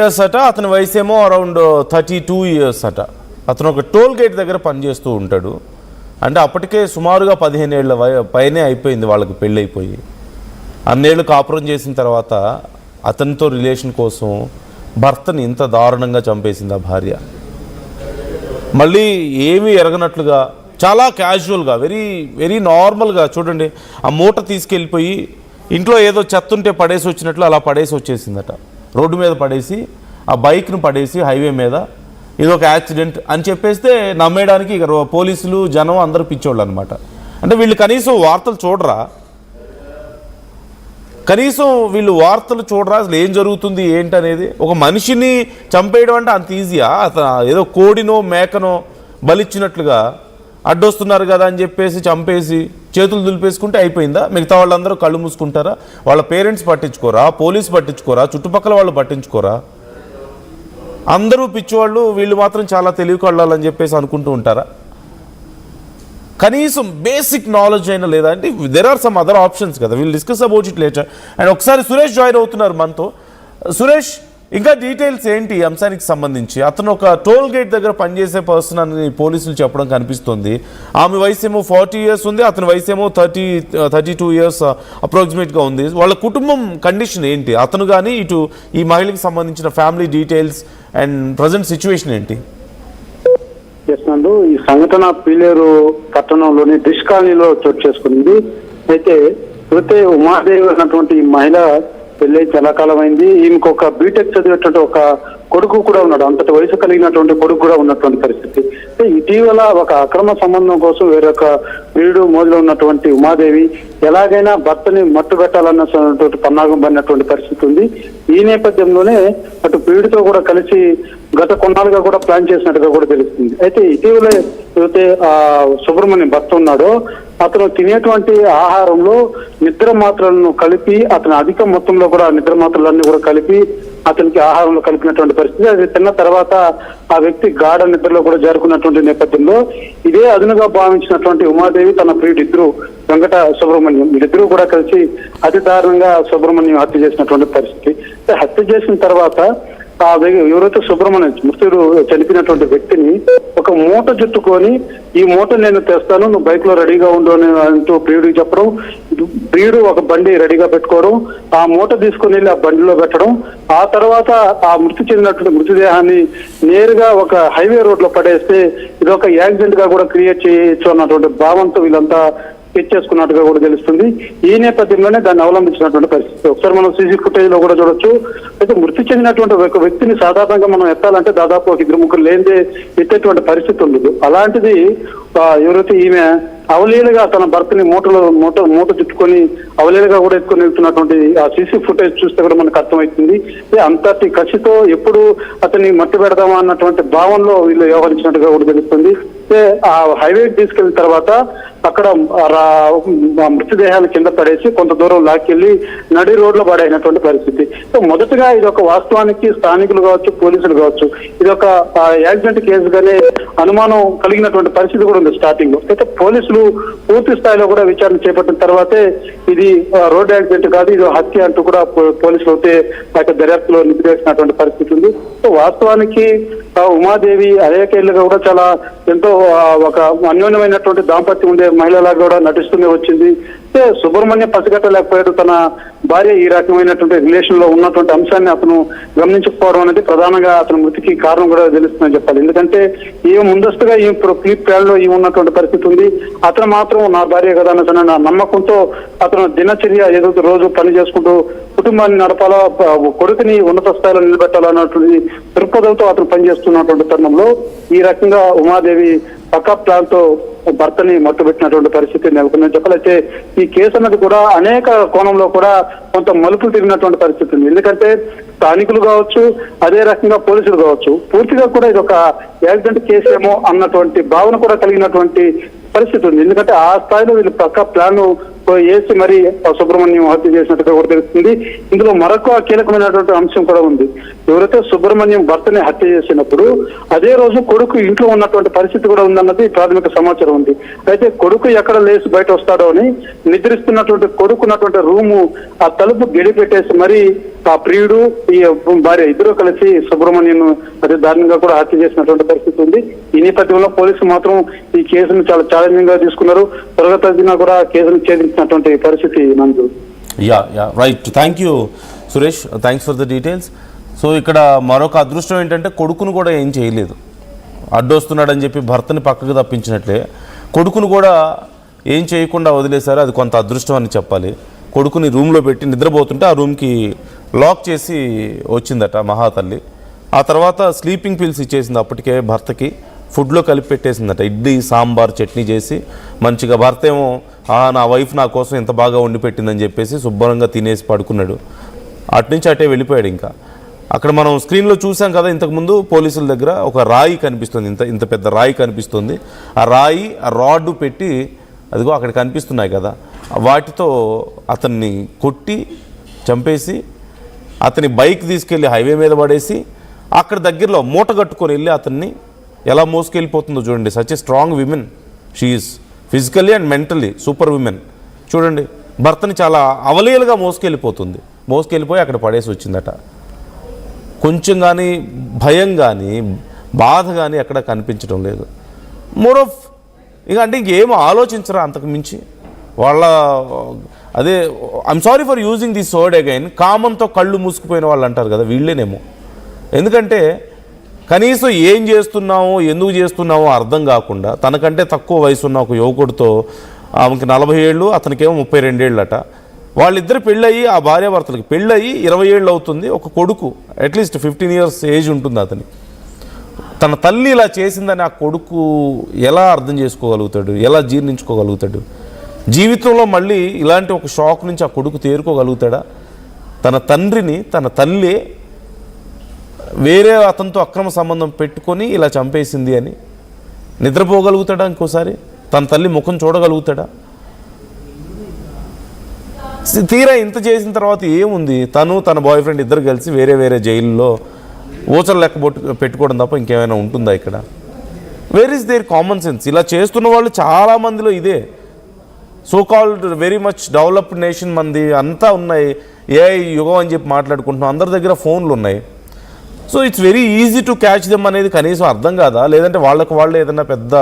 Years అట, అతని వయసు ఏమో అరౌండ్ 32 ఇయర్స్ అట. అతను ఒక టోల్ గేట్ దగ్గర పనిచేస్తూ ఉంటాడు. అంటే అప్పటికే సుమారుగా 15 ఏళ్ల పైనే అయిపోయింది వాళ్ళకి పెళ్ళైపోయి. అన్నేళ్ళు కాపురం చేసిన తర్వాత అతనితో రిలేషన్ కోసం భర్తని ఇంత దారుణంగా చంపేసింది ఆ భార్య. మళ్ళీ ఏమీ ఎరగనట్లుగా చాలా క్యాజువల్గా వెరీ వెరీ నార్మల్గా చూడండి, ఆ మూట తీసుకెళ్ళిపోయి ఇంట్లో ఏదో చెత్త ఉంటే పడేసి వచ్చినట్లు అలా పడేసి వచ్చేసిందట. రోడ్డు మీద పడేసి ఆ బైక్ను పడేసి హైవే మీద ఇది ఒక యాక్సిడెంట్ అని చెప్పేస్తే నమ్మేయడానికి ఇక పోలీసులు జనం అందరూ పిచ్చోళ్ళు అనమాట. అంటే వీళ్ళు కనీసం వార్తలు చూడరా, కనీసం వీళ్ళు వార్తలు చూడరా అసలు ఏం జరుగుతుంది ఏంటనేది. ఒక మనిషిని చంపేయడం అంటే అంత ఈజీయా? అతను ఏదో కోడినో మేకనో బలిచ్చినట్లుగా అడ్డొస్తున్నారు కదా అని చెప్పేసి చంపేసి చేతులు దులిపేసుకుంటే అయిపోయిందా? మిగతా వాళ్ళందరూ కళ్ళు మూసుకుంటారా? వాళ్ళ పేరెంట్స్ పట్టించుకోరా? పోలీసు పట్టించుకోరా? చుట్టుపక్కల వాళ్ళు పట్టించుకోరా? అందరూ పిచ్చివాళ్ళు, వీళ్ళు మాత్రం చాలా తెలివి కళ్ళాలని చెప్పేసి అనుకుంటూ ఉంటారా? కనీసం బేసిక్ నాలెడ్జ్ అయినా లేదా అంటే there are some other options కదా. వీళ్ళు discuss about it later. And ఒకసారి సురేష్ జాయిన్ అవుతున్నారు మనతో. సురేష్, ఇంకా డీటెయిల్స్ ఏంటి ఈ అంశానికి సంబంధించి? అతను ఒక టోల్ గేట్ దగ్గర పనిచేసే పర్సన్ అని పోలీసులు చెప్పడం కనిపిస్తుంది. ఆమె వయసు ఏమో 40 ఇయర్స్ ఉంది, అతని వయసు ఏమో 32 ఇయర్స్ అప్రాక్సిమేట్గా ఉంది. వాళ్ళ కుటుంబం కండిషన్ ఏంటి? అతను కానీ ఇటు ఈ మహిళకి సంబంధించిన family details and present situation ఏంటి? చేస్తున్నాడు. ఈ సంఘటన పీలేరు పట్టణంలోని డిష్ కాలనీలో చోటు చేసుకుంది. అయితే ఉమాదేవి అన్నటువంటి ఈ మహిళ పెళ్ళై చాలా కాలం అయింది. ఈమెకు ఒక బీటెక్ చదివేటువంటి ఒక కొడుకు కూడా ఉన్నాడు. అంతటి వయసు కలిగినటువంటి కొడుకు కూడా ఉన్నటువంటి పరిస్థితి. ఇటీవల ఒక అక్రమ సంబంధం కోసం వేరొక ప్రియుడు మోజులో ఉన్నటువంటి ఉమాదేవి ఎలాగైనా భర్తని మట్టు పెట్టాలన్నటువంటి పన్నాగం పడినటువంటి పరిస్థితి ఉంది. ఈ నేపథ్యంలోనే అటు ప్రియుడితో కూడా కలిసి గత కొన్నాళ్ళుగా కూడా ప్లాన్ చేసినట్టుగా కూడా తెలుస్తుంది. అయితే ఇటీవల ఏదైతే సుబ్రహ్మణ్యం భర్త ఉన్నాడో అతను తినేటువంటి ఆహారంలో నిద్ర మాత్రలను కలిపి, అతను అధిక మొత్తంలో కూడా నిద్ర మాత్రలన్నీ కూడా కలిపి అతనికి ఆహారంలో కలిపినటువంటి పరిస్థితి. అది తిన్న తర్వాత ఆ వ్యక్తి గాఢ నిద్రలో కూడా జారుకున్నటువంటి నేపథ్యంలో ఇదే అదునుగా భావించినటువంటి ఉమాదేవి తన ప్రియుడు ఇద్దరు వెంకట సుబ్రహ్మణ్యం వీళ్ళిద్దరూ కూడా కలిసి అతి దారుణంగా సుబ్రహ్మణ్యం హత్య చేసినటువంటి పరిస్థితి. హత్య చేసిన తర్వాత ఆ ఎవరైతే సుబ్రహ్మణ్యం మృతుడు చనిపోయినటువంటి వ్యక్తిని ఒక మూట చుట్టుకొని ఈ మూట నేను తెస్తాను, నువ్వు బైక్ లో రెడీగా ఉండు అని అంటూ ప్రియుడికి చెప్పడం, ప్రియుడు ఒక బండి రెడీగా పెట్టుకోవడం, ఆ మూట తీసుకుని వెళ్ళి ఆ బండిలో పెట్టడం, ఆ తర్వాత ఆ మృతి చెందినటువంటి మృతదేహాన్ని నేరుగా ఒక హైవే రోడ్ లో పడేస్తే ఇది ఒక యాక్సిడెంట్ గా కూడా క్రియేట్ చేయొచ్చు అన్నటువంటి భావంతో వీళ్ళంతా చేసుకున్నట్టుగా కూడా తెలుస్తుంది. ఈ నేపథ్యంలోనే దాన్ని అవలంబించినటువంటి పరిస్థితి ఒకసారి మనం సీసీ ఫుటేజ్ లో కూడా చూడొచ్చు. అయితే మృతి చెందినటువంటి ఒక వ్యక్తిని సాధారణంగా మనం ఎత్తాలంటే దాదాపు ఒక 2-3 లేనిదే ఎత్తేటువంటి పరిస్థితి ఉండదు. అలాంటిది ఎవరైతే ఈమె అవలీలుగా తన భర్తని మూట చుట్టుకొని అవలీలుగా కూడా ఎత్తుకొని వెళ్తున్నటువంటి ఆ సీసీ ఫుటేజ్ చూస్తే కూడా మనకు అర్థమవుతుంది. అంతటి కసితో ఎప్పుడు అతన్ని మట్టి పెడదామా అన్నటువంటి భావనలో వీళ్ళు వ్యవహరించినట్టుగా కూడా తెలుస్తుంది. ఆ హైవేకి తీసుకెళ్లిన తర్వాత అక్కడ మృతదేహాలు కింద పడేసి కొంత దూరం లాక్కెళ్లి నడి రోడ్లో పడైనటువంటి పరిస్థితి. మొదటగా ఇది ఒక వాస్తవానికి స్థానికులు కావచ్చు, పోలీసులు కావచ్చు, ఇది ఒక యాక్సిడెంట్ కేసుగానే అనుమానం కలిగినటువంటి పరిస్థితి కూడా ఉంది స్టార్టింగ్ లో. అయితే పోలీసులు పూర్తి స్థాయిలో కూడా విచారణ చేపట్టిన తర్వాతే ఇది రోడ్ యాక్సిడెంట్ కాదు, ఇది హత్య అంటూ కూడా పోలీసులు అయితే దర్యాప్తులో నిలిపివేసినటువంటి పరిస్థితి ఉంది. వాస్తవానికి ఉమాదేవి అనేకేళ్లుగా కూడా చాలా ఎంతో ఒక అన్యోన్యమైనటువంటి దాంపత్యం ఉండే మహిళలాగా కూడా నటిస్తూనే వచ్చింది. సుబ్రహ్మణ్యం పసిగట్టలేకపోయాడు తన భార్య ఈ రకమైనటువంటి రిలేషన్ లో ఉన్నటువంటి అంశాన్ని అతను గమనించకపోవడం అనేది ప్రధానంగా అతని మృతికి కారణం కూడా తెలుస్తుందని చెప్పాలి. ఎందుకంటే ఈమె ముందస్తుగా ఈ ప్లీప్ ప్యాడ్ లో ఈ ఉన్నటువంటి పరిస్థితి ఉంది. అతను మాత్రం నా భార్య కదా అన్న నమ్మకంతో అతను దినచర్య ఏదో రోజు పని చేసుకుంటూ కుటుంబాన్ని నడపాలా, కొడుకుని ఉన్నత స్థాయిలో నిలబెట్టాలన్నటువంటి దృక్పథంతో అతను పనిచేస్తున్నటువంటి తరుణంలో ఈ రకంగా ఉమాదేవి పక్కా ప్లాన్ తో భర్తని మట్టుబెట్టినటువంటి పరిస్థితి నెలకొందని చెప్పాలైతే ఈ కేసు అన్నది కూడా అనేక కోణంలో కూడా కొంత మలుపులు తిరిగినటువంటి పరిస్థితి ఉంది. ఎందుకంటే స్థానికులు కావచ్చు, అదే రకంగా పోలీసులు కావచ్చు, పూర్తిగా కూడా ఇది ఒక యాక్సిడెంట్ కేసు ఏమో అన్నటువంటి భావన కూడా కలిగినటువంటి పరిస్థితి ఉంది. ఎందుకంటే ఆ స్థాయిలో వీళ్ళు పక్కా ప్లాన్ వేసి మరి సుబ్రహ్మణ్యం హత్య చేసినట్టుగా కూడా తెలుస్తుంది. ఇందులో మరొక కీలకమైనటువంటి అంశం కూడా ఉంది. ఎవరైతే సుబ్రహ్మణ్యం భర్తని హత్య చేసినప్పుడు అదే రోజు కొడుకు ఇంట్లో ఉన్నటువంటి పరిస్థితి కూడా ఉందన్నది ప్రాథమిక సమాచారం ఉంది. అయితే కొడుకు ఎక్కడ లేచి బయట వస్తాడో అని నిద్రిస్తున్నటువంటి కొడుకున్నటువంటి రూము ఆ తలుపు గడి పెట్టేసి మరి ఆ ప్రియుడు ఈ భార్య ఇద్దరు కలిసి సుబ్రహ్మణ్యం అతి దారుణంగా కూడా హత్య చేసినటువంటి పరిస్థితి ఉంది. ఈ నేపథ్యంలో పోలీసులు మాత్రం ఈ కేసును చాలా ఛాలెంజింగ్ గా తీసుకున్నారు. త్వరగతిన కూడా కేసును ఛేదించినటువంటి పరిస్థితి నందు. Yeah right. Thank you Suresh, thanks for the details. So ఇక్కడ మరొక అదృష్టం ఏంటంటే కొడుకును కూడా ఏం చేయలేదు. అడ్డొస్తున్నాడని చెప్పి భర్తని పక్కకు తప్పించినట్లే కొడుకును కూడా ఏం చేయకుండా వదిలేశారు. అది కొంత అదృష్టం అని చెప్పాలి. కొడుకుని రూమ్లో పెట్టి నిద్రపోతుంటే ఆ రూమ్కి లాక్ చేసి వచ్చిందట మహాతల్లి. ఆ తర్వాత స్లీపింగ్ పిల్స్ ఇచ్చేసింది అప్పటికే భర్తకి, ఫుడ్లో కలిపి పెట్టేసిందట. ఇడ్లీ సాంబార్ చట్నీ చేసి మంచిగా. భర్త ఏమో నా వైఫ్ నా కోసం ఎంత బాగా వండి పెట్టిందని చెప్పేసి శుభ్రంగా తినేసి పడుకున్నాడు. అట్నుంచి అటే వెళ్ళిపోయాడు. ఇంకా అక్కడ మనం స్క్రీన్లో చూసాం కదా ఇంతకుముందు, పోలీసుల దగ్గర ఒక రాయి కనిపిస్తుంది, ఇంత పెద్ద రాయి కనిపిస్తుంది. ఆ రాయి ఆ రాడ్ పెట్టి అదిగో అక్కడ కనిపిస్తున్నాయి కదా, వాటితో అతన్ని కొట్టి చంపేసి అతని బైక్ తీసుకెళ్ళి హైవే మీద పడేసి అక్కడ దగ్గరలో మూట కట్టుకొని వెళ్ళి అతన్ని ఎలా మోసుకెళ్ళిపోతుందో చూడండి. Such a strong women she's, physically and mentally super women. చూడండి, భర్తని చాలా అవలీలగా మోసుకెళ్ళిపోయి అక్కడ పడేసి వచ్చిందట. కొంచెం కానీ భయం కానీ బాధ కానీ ఎక్కడ కనిపించడం లేదు. మోర్ ఆఫ్ ఇక అంటే ఇంకేం ఆలోచించరా అంతకు మించి వాళ్ళ. అదే I'm sorry for using this word again, కామంతో కళ్ళు మూసుకుపోయిన వాళ్ళు అంటారు కదా, వీళ్ళేనేమో. ఎందుకంటే కనీసం ఏం చేస్తున్నామో ఎందుకు చేస్తున్నామో అర్థం కాకుండా తనకంటే తక్కువ వయసు ఉన్న ఒక యువకుడితో, ఆమెకి 40 ఏళ్ళు అతనికేమో 32 ఏళ్ళట, వాళ్ళిద్దరు పెళ్ళయి, ఆ భార్యాభర్తలకి పెళ్ళయి 20 ఏళ్ళు అవుతుంది. ఒక కొడుకు అట్లీస్ట్ 15 ఇయర్స్ ఏజ్ ఉంటుంది అతనికి. తన తల్లి ఇలా చేసిందని ఆ కొడుకు ఎలా అర్థం చేసుకోగలుగుతాడు, ఎలా జీర్ణించుకోగలుగుతాడు? జీవితంలో మళ్ళీ ఇలాంటి ఒక షాక్ నుంచి ఆ కొడుకు తేరుకోగలుగుతాడా? తన తండ్రిని తన తల్లి వేరే అతనితో అక్రమ సంబంధం పెట్టుకొని ఇలా చంపేసింది అని నిద్రపోగలుగుతాడా? ఇంకోసారి తన తల్లి ముఖం చూడగలుగుతాడా? తీరా ఇంత చేసిన తర్వాత ఏముంది, తను తన బాయ్ ఫ్రెండ్ ఇద్దరు కలిసి వేరే జైల్లో ఓచలు లెక్క పెట్టుకోవడం తప్ప ఇంకేమైనా ఉంటుందా ఇక్కడ? Where is there common sense? ఇలా చేస్తున్న వాళ్ళు చాలామందిలో ఇదే. So called very much developed nation మంది అంతా ఉన్నాయి, ఏఐ యుగం అని చెప్పి మాట్లాడుకుంటున్నాం, అందరి దగ్గర ఫోన్లు ఉన్నాయి. So it's very easy to catch them అనేది కనీసం అర్థం కాదా? లేదంటే వాళ్ళకు వాళ్ళు ఏదైనా పెద్ద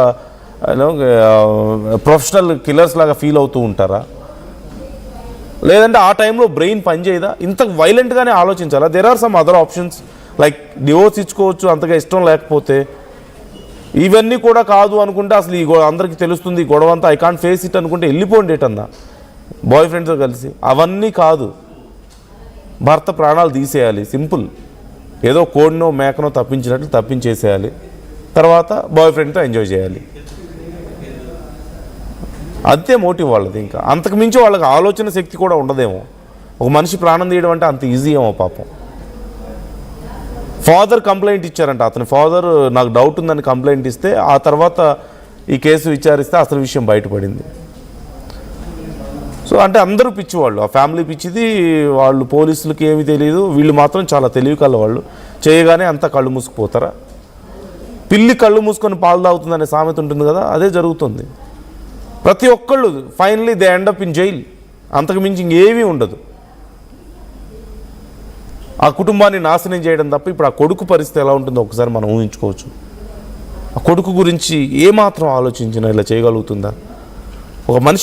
ప్రొఫెషనల్ కిల్లర్స్ లాగా ఫీల్ అవుతూ ఉంటారా? లేదంటే ఆ టైంలో బ్రెయిన్ పనిచేయదా? ఇంత వైలెంట్గానే ఆలోచించాలా? There are some other options, like divorce ఇచ్చుకోవచ్చు అంతగా ఇష్టం లేకపోతే. ఇవన్నీ కూడా కాదు అనుకుంటే అసలు ఈ అందరికీ తెలుస్తుంది ఈ గొడవ అంతా, ఐ కాంట్ ఫేస్ ఇట్ అనుకుంటే వెళ్ళిపోండి ఏటన్నా బాయ్ ఫ్రెండ్స్తో కలిసి. అవన్నీ కాదు, భర్త ప్రాణాలు తీసేయాలి, సింపుల్. ఏదో కోడినో మేకనో తప్పించినట్లు తప్పించేసేయాలి, తర్వాత బాయ్ ఫ్రెండ్తో ఎంజాయ్ చేయాలి. అంతే మోటివ్ వాళ్ళది. ఇంకా అంతకు మించి వాళ్ళకి ఆలోచన శక్తి కూడా ఉండదేమో. ఒక మనిషి ప్రాణం తీయడం అంటే అంత ఈజీ ఏమో పాపం. ఫాదర్ కంప్లైంట్ ఇచ్చారంట, అతని ఫాదర్ నాకు డౌట్ ఉందని కంప్లైంట్ ఇస్తే ఆ తర్వాత ఈ కేసు విచారిస్తే అసలు విషయం బయటపడింది. సో అంటే అందరూ పిచ్చివాళ్ళు, ఆ ఫ్యామిలీ పిచ్చిది, వాళ్ళు పోలీసులకి ఏమీ తెలియదు, వీళ్ళు మాత్రం చాలా తెలివి కల వాళ్ళు. చేయగానే అంతా కళ్ళు మూసుకుపోతారా? పిల్లి కళ్ళు మూసుకొని పాలు తాగుతుందనే సామెత ఉంటుంది కదా, అదే జరుగుతుంది. ప్రతి ఒక్కళ్ళు finally they end up in jail. అంతకు మించి ఇంకేమీ ఉండదు. ఆ కుటుంబాన్ని నాశనం చేయడం తప్ప ఇప్పుడు ఆ కొడుకు పరిస్థితి ఎలా ఉంటుందో ఒకసారి మనం ఊహించుకోవచ్చు. ఆ కొడుకు గురించి ఏమాత్రం ఆలోచించినా ఇలా చేయగలుగుతుందా? ఒక మనిషి